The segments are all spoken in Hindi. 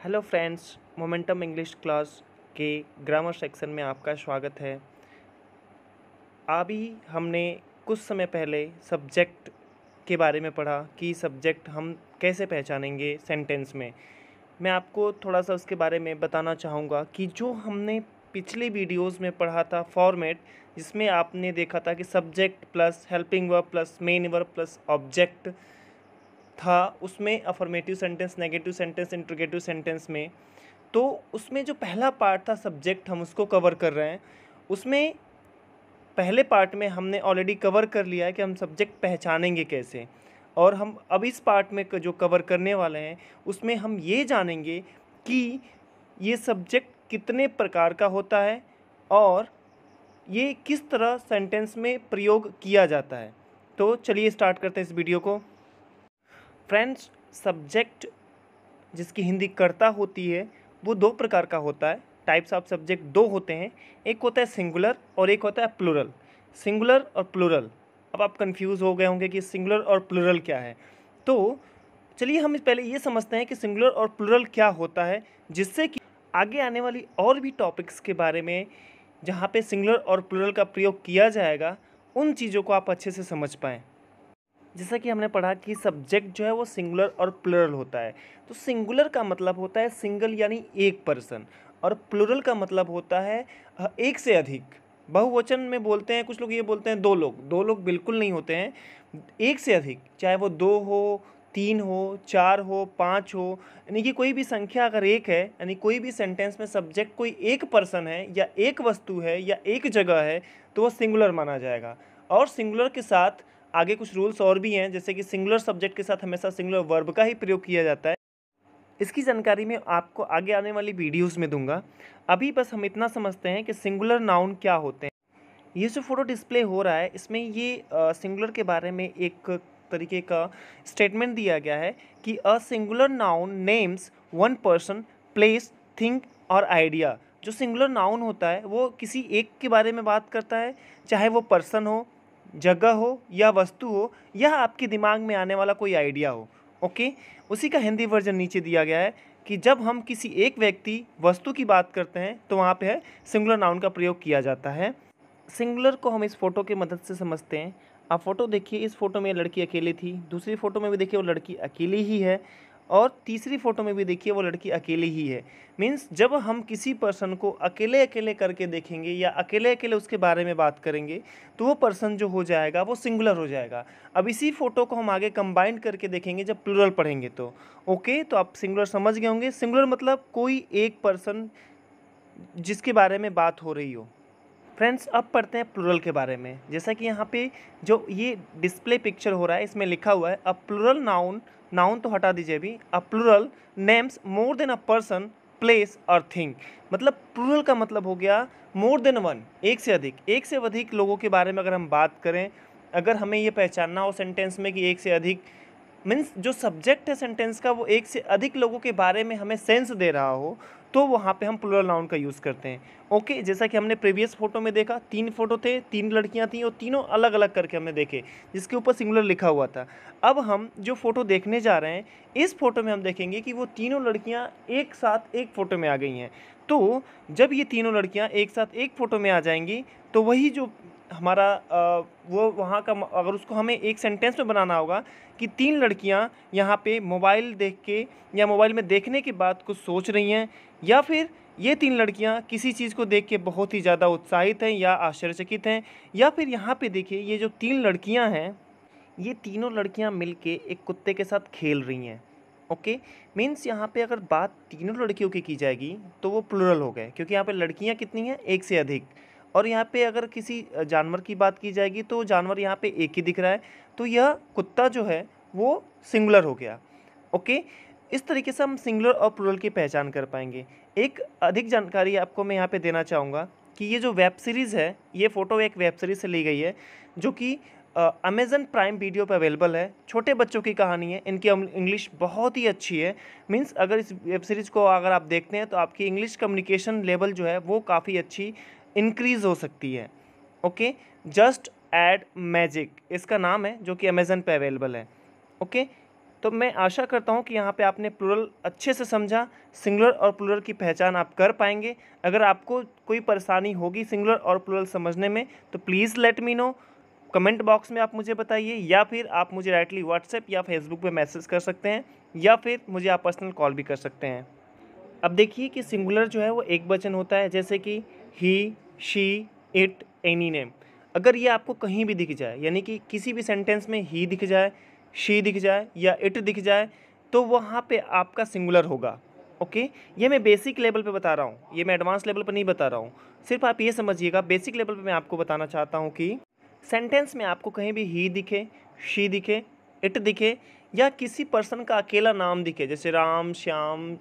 Hello friends, momentum English class के ग्रामर सेक्शन में आपका स्वागत है। अभी हमने कुछ समय पहले सब्जेक्ट के बारे में पढ़ा कि सब्जेक्ट हम कैसे पहचानेंगे सेंटेंस में। मैं आपको थोड़ा सा उसके बारे में बताना चाहूँगा कि जो हमने पिछले वीडियोस में पढ़ा था फॉर्मेट, जिसमें आपने देखा था कि subject plus helping verb plus main verb plus object था, उसमें affirmative sentence, negative sentence, interrogative sentence में। तो उसमें जो पहला पार्ट था सब्जेक्ट, हम उसको कवर कर रहे हैं। उसमें पहले पार्ट में हमने ऑलरेडी कवर कर लिया है कि हम सब्जेक्ट पहचानेंगे कैसे, और हम अब इस पार्ट में जो कवर करने वाले हैं उसमें हम ये जानेंगे कि ये सब्जेक्ट कितने प्रकार का होता है और ये किस तरह सेंटेंस में प्रयोग किया जाता है। तो चलिए स्टार्ट करते हैं इस वीडियो को। फ्रेंड्स, सब्जेक्ट जिसकी हिंदी कर्ता होती है वो दो प्रकार का होता है। टाइप्स ऑफ सब्जेक्ट दो होते हैं, एक होता है सिंगुलर और एक होता है प्लूरल। सिंगुलर और प्लूरल, अब आप कंफ्यूज हो गए होंगे कि सिंगुलर और प्लूरल क्या है। तो चलिए हम पहले ये समझते हैं कि सिंगुलर और प्लूरल क्या होता है, जिससे कि आगे आने वाली और भी टॉपिक्स के बारे में जहाँ पे सिंगुलर और प्लूरल का प्रयोग किया जाएगा उन चीज़ों को आप अच्छे से समझ पाएँ। जैसा कि हमने पढ़ा कि सब्जेक्ट जो है वो सिंगुलर और प्लूरल होता है। तो सिंगुलर का मतलब होता है सिंगल यानी एक पर्सन, और प्लूरल का मतलब होता है एक से अधिक। बहुवचन में बोलते हैं कुछ लोग, ये बोलते हैं दो लोग। दो लोग बिल्कुल नहीं होते हैं, एक से अधिक, चाहे वो दो हो, तीन हो, चार हो, पाँच हो, यानी कि कोई भी संख्या अगर एक है, यानी कोई भी सेंटेंस में सब्जेक्ट कोई एक पर्सन है या एक वस्तु है या एक जगह है, तो वह सिंगुलर माना जाएगा। और सिंगुलर के साथ आगे कुछ रूल्स और भी हैं, जैसे कि सिंगुलर सब्जेक्ट के साथ हमेशा सिंगुलर वर्ब का ही प्रयोग किया जाता है। इसकी जानकारी मैं आपको आगे आने वाली वीडियोस में दूंगा। अभी बस हम इतना समझते हैं कि सिंगुलर नाउन क्या होते हैं। ये जो फोटो डिस्प्ले हो रहा है इसमें ये सिंगुलर के बारे में एक तरीके का स्टेटमेंट दिया गया है कि a singular noun names one person, place, thing और आइडिया। जो सिंगुलर नाउन होता है वो किसी एक के बारे में बात करता है, चाहे वो पर्सन हो, जगह हो या वस्तु हो, या आपके दिमाग में आने वाला कोई आइडिया हो। ओके, उसी का हिंदी वर्जन नीचे दिया गया है कि जब हम किसी एक व्यक्ति, वस्तु की बात करते हैं तो वहाँ पे है सिंगुलर नाउन का प्रयोग किया जाता है। सिंगुलर को हम इस फोटो की मदद से समझते हैं। आप फोटो देखिए, इस फोटो में लड़की अकेली थी, दूसरी फोटो में भी देखिए वो लड़की अकेली ही है, और तीसरी फोटो में भी देखिए वो लड़की अकेली ही है। मीन्स जब हम किसी पर्सन को अकेले अकेले करके देखेंगे या अकेले अकेले उसके बारे में बात करेंगे तो वो पर्सन जो हो जाएगा वो सिंगुलर हो जाएगा। अब इसी फोटो को हम आगे कंबाइन करके देखेंगे जब प्लूरल पढ़ेंगे तो। ओके, तो आप सिंगुलर समझ गए होंगे। सिंगुलर मतलब कोई एक पर्सन जिसके बारे में बात हो रही हो। फ्रेंड्स, अब पढ़ते हैं प्लूरल के बारे में। जैसा कि यहाँ पे जो ये डिस्प्ले पिक्चर हो रहा है इसमें लिखा हुआ है अ प्लूरल नाउन, नाउन तो हटा दीजिए अभी, a plural names more than a person, place और थिंग। मतलब प्लूरल का मतलब हो गया मोर देन वन, एक से अधिक। एक से अधिक लोगों के बारे में अगर हम बात करें, अगर हमें ये पहचानना हो सेंटेंस में कि एक से अधिक मीन्स जो सब्जेक्ट है सेंटेंस का वो एक से अधिक लोगों के बारे में हमें सेंस दे रहा हो, तो वहाँ पे हम प्लूरल नाउन का यूज़ करते हैं। ओके, जैसा कि हमने प्रीवियस फोटो में देखा, तीन फोटो थे, तीन लड़कियाँ थीं और तीनों अलग अलग करके हमने देखे जिसके ऊपर सिंगुलर लिखा हुआ था। अब हम जो फोटो देखने जा रहे हैं, इस फोटो में हम देखेंगे कि वो तीनों लड़कियाँ एक साथ एक फ़ोटो में आ गई हैं। तो जब ये तीनों लड़कियाँ एक साथ एक फ़ोटो में आ जाएंगी तो वही जो हमारा वो वहाँ का, अगर उसको हमें एक सेंटेंस में बनाना होगा कि तीन लड़कियाँ यहाँ पे मोबाइल देख के या मोबाइल में देखने के बाद कुछ सोच रही हैं, या फिर ये तीन लड़कियाँ किसी चीज़ को देख के बहुत ही ज़्यादा उत्साहित हैं या आश्चर्यचकित हैं, या फिर यहाँ पे देखिए ये जो तीन लड़कियाँ हैं, ये तीनों लड़कियाँ मिलके एक कुत्ते के साथ खेल रही हैं। ओके, मीन्स यहाँ पे अगर बात तीनों लड़कियों की जाएगी तो वो प्लूरल हो गए, क्योंकि यहाँ पे लड़कियाँ कितनी हैं, एक से अधिक। और यहाँ पे अगर किसी जानवर की बात की जाएगी तो जानवर यहाँ पे एक ही दिख रहा है, तो यह कुत्ता जो है वो सिंगुलर हो गया। ओके, इस तरीके से हम सिंगुलर और प्लूरल की पहचान कर पाएंगे। एक अधिक जानकारी आपको मैं यहाँ पे देना चाहूँगा कि ये जो वेब सीरीज़ है, ये फ़ोटो एक वेब सीरीज़ से ली गई है जो कि अमेज़न प्राइम वीडियो पे अवेलेबल है। छोटे बच्चों की कहानी है, इनकी इंग्लिश बहुत ही अच्छी है। मीन्स अगर इस वेब सीरीज़ को अगर आप देखते हैं तो आपकी इंग्लिश कम्युनिकेशन लेवल जो है वो काफ़ी अच्छी इंक्रीज़ हो सकती है। ओके, जस्ट ऐड मैजिक इसका नाम है, जो कि अमेज़न पे अवेलेबल है। ओके, तो मैं आशा करता हूँ कि यहाँ पे आपने प्लूरल अच्छे से समझा, सिंगुलर और प्लूरल की पहचान आप कर पाएंगे। अगर आपको कोई परेशानी होगी सिंगुलर और प्लूरल समझने में तो please let me know, comment box में आप मुझे बताइए, या फिर आप मुझे डायरेक्टली व्हाट्सएप या फेसबुक पे मैसेज कर सकते हैं, या फिर मुझे आप पर्सनल कॉल भी कर सकते हैं। अब देखिए कि सिंगुलर जो है वो एक वचन होता है, जैसे कि ही, शी, इट, एनी नेम। अगर ये आपको कहीं भी दिख जाए, यानी कि किसी भी सेंटेंस में ही दिख जाए, शी दिख जाए या इट दिख जाए, तो वहाँ पे आपका सिंगुलर होगा। ओके, ये मैं बेसिक लेवल पे बता रहा हूँ, ये मैं एडवांस लेवल पर नहीं बता रहा हूँ। सिर्फ आप ये समझिएगा, बेसिक लेवल पे मैं आपको बताना चाहता हूँ कि सेंटेंस में आपको कहीं भी ही दिखे, शी दिखे, इट दिखे, या किसी पर्सन का अकेला नाम दिखे, जैसे राम, श्याम,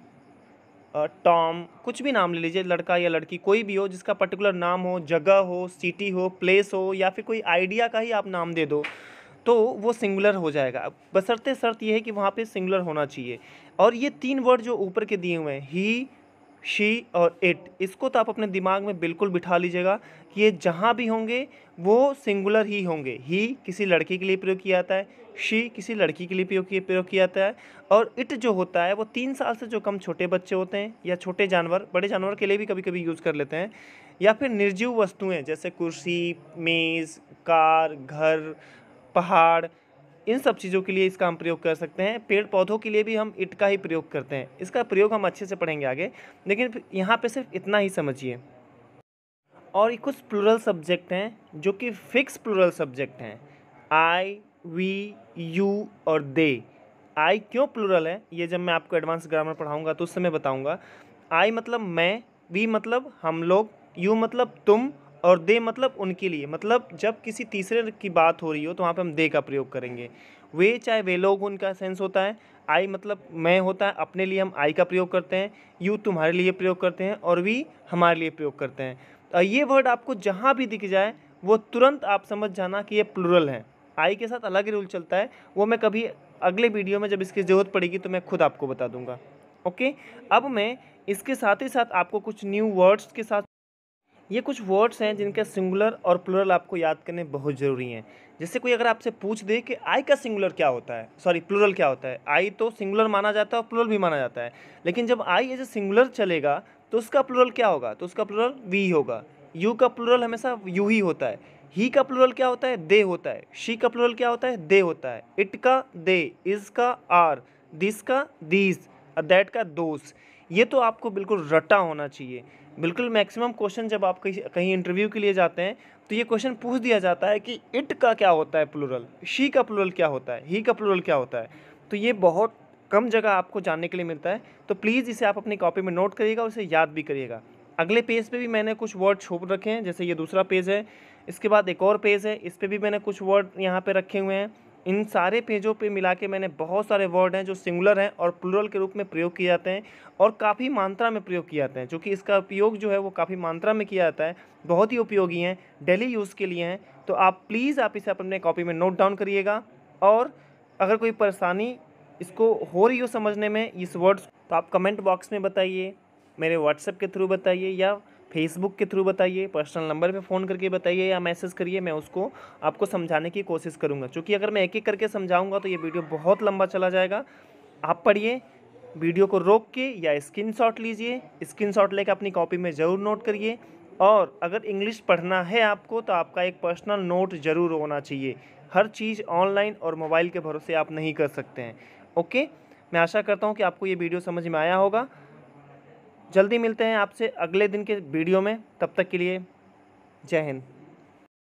टॉम, कुछ भी नाम ले लीजिए, लड़का या लड़की कोई भी हो जिसका पर्टिकुलर नाम हो, जगह हो, सिटी हो, प्लेस हो, या फिर कोई आइडिया का ही आप नाम दे दो, तो वो सिंगुलर हो जाएगा। बशर्ते शर्त ये है कि वहाँ पे सिंगुलर होना चाहिए। और ये 3 वर्ड जो ऊपर के दिए हुए हैं, ही, शी और इट, इसको तो आप अपने दिमाग में बिल्कुल बिठा लीजिएगा कि ये जहाँ भी होंगे वो सिंगुलर ही होंगे। ही किसी लड़के के लिए प्रयोग किया जाता है, शी किसी लड़की के लिए प्रयोग किया जाता है, और इट जो होता है वो 3 साल से जो कम छोटे बच्चे होते हैं या छोटे जानवर, बड़े जानवर के लिए भी कभी कभी यूज़ कर लेते हैं, या फिर निर्जीव वस्तुएं जैसे कुर्सी, मेज़, कार, घर, पहाड़, इन सब चीज़ों के लिए इसका हम प्रयोग कर सकते हैं। पेड़ पौधों के लिए भी हम इट का ही प्रयोग करते हैं। इसका प्रयोग हम अच्छे से पढ़ेंगे आगे, लेकिन यहाँ पे सिर्फ इतना ही समझिए। और ये कुछ प्लूरल सब्जेक्ट हैं जो कि फिक्स प्लूरल सब्जेक्ट हैं, आई, वी, यू और दे। आई क्यों प्लूरल है ये जब मैं आपको एडवांस ग्रामर पढ़ाऊँगा तो उस समय बताऊँगा। आई मतलब मैं, वी मतलब हम लोग, यू मतलब तुम, और दे मतलब उनके लिए। मतलब जब किसी तीसरे की बात हो रही हो तो वहाँ पे हम दे का प्रयोग करेंगे। वे चाहे वे लोग, उनका सेंस होता है। आई मतलब मैं होता है, अपने लिए हम आई का प्रयोग करते हैं। यू तुम्हारे लिए प्रयोग करते हैं, और वी हमारे लिए प्रयोग करते हैं। ये वर्ड आपको जहाँ भी दिख जाए वो तुरंत आप समझ जाना कि ये प्लूरल है। आई के साथ अलग ही रूल चलता है, वो मैं कभी अगले वीडियो में जब इसकी ज़रूरत पड़ेगी तो मैं खुद आपको बता दूंगा। ओके, अब मैं इसके साथ ही साथ आपको कुछ न्यू वर्ड्स के साथ, ये कुछ वर्ड्स हैं जिनके सिंगुलर और प्लूरल आपको याद करने बहुत ज़रूरी हैं। जैसे कोई अगर आपसे पूछ दे कि आई का सिंगुलर क्या होता है, सॉरी प्लूरल क्या होता है। आई तो सिंगुलर माना जाता है और प्लूरल भी माना जाता है, लेकिन जब आई एज ए सिंगुलर चलेगा तो उसका प्लूरल क्या होगा, तो उसका प्लूरल वी होगा। यू का प्लूरल हमेशा यू ही होता है। ही का प्लूरल क्या होता है, दे होता है। शी का प्लूरल क्या होता है, दे होता है। इट का दे, इज का आर, दिस का दीज, दैट का दोस। ये तो आपको बिल्कुल रटा होना चाहिए। बिल्कुल मैक्सिमम क्वेश्चन जब आप कहीं इंटरव्यू के लिए जाते हैं तो ये क्वेश्चन पूछ दिया जाता है कि इट का क्या होता है प्लूरल, शी का प्लूरल क्या होता है, ही का प्लूरल क्या होता है। तो ये बहुत कम जगह आपको जानने के लिए मिलता है, तो प्लीज़ इसे आप अपनी कॉपी में नोट करिएगा और इसे याद भी करिएगा। अगले पेज पे भी मैंने कुछ वर्ड छोड़ रखे हैं, जैसे ये दूसरा पेज है, इसके बाद एक और पेज है, इस पर भी मैंने कुछ वर्ड यहाँ पे रखे हुए हैं। इन सारे पेजों पे मिला के मैंने बहुत सारे वर्ड हैं जो सिंगुलर हैं और प्लूरल के रूप में प्रयोग किए जाते हैं, और काफ़ी मात्रा में प्रयोग किए जाते हैं, क्योंकि इसका उपयोग जो है वो काफ़ी मात्रा में किया जाता है। बहुत ही उपयोगी हैं, डेली यूज़ के लिए हैं। तो आप प्लीज़ आप इसे अपने कॉपी में नोट डाउन करिएगा, और अगर कोई परेशानी इसको हो रही हो समझने में इस वर्ड्स, तो आप कमेंट बॉक्स में बताइए, मेरे व्हाट्सएप के थ्रू बताइए, या फेसबुक के थ्रू बताइए, पर्सनल नंबर पे फ़ोन करके बताइए या मैसेज करिए। मैं उसको आपको समझाने की कोशिश करूँगा, क्योंकि अगर मैं एक एक करके समझाऊँगा तो ये वीडियो बहुत लंबा चला जाएगा। आप पढ़िए, वीडियो को रोक के या स्क्रीनशॉट लीजिए, स्क्रीनशॉट लेकर अपनी कॉपी में ज़रूर नोट करिए। और अगर इंग्लिश पढ़ना है आपको तो आपका एक पर्सनल नोट ज़रूर होना चाहिए। हर चीज़ ऑनलाइन और मोबाइल के भरोसे आप नहीं कर सकते हैं। ओके, मैं आशा करता हूँ कि आपको ये वीडियो समझ में आया होगा। जल्दी मिलते हैं आपसे अगले दिन के वीडियो में, तब तक के लिए जय हिंद।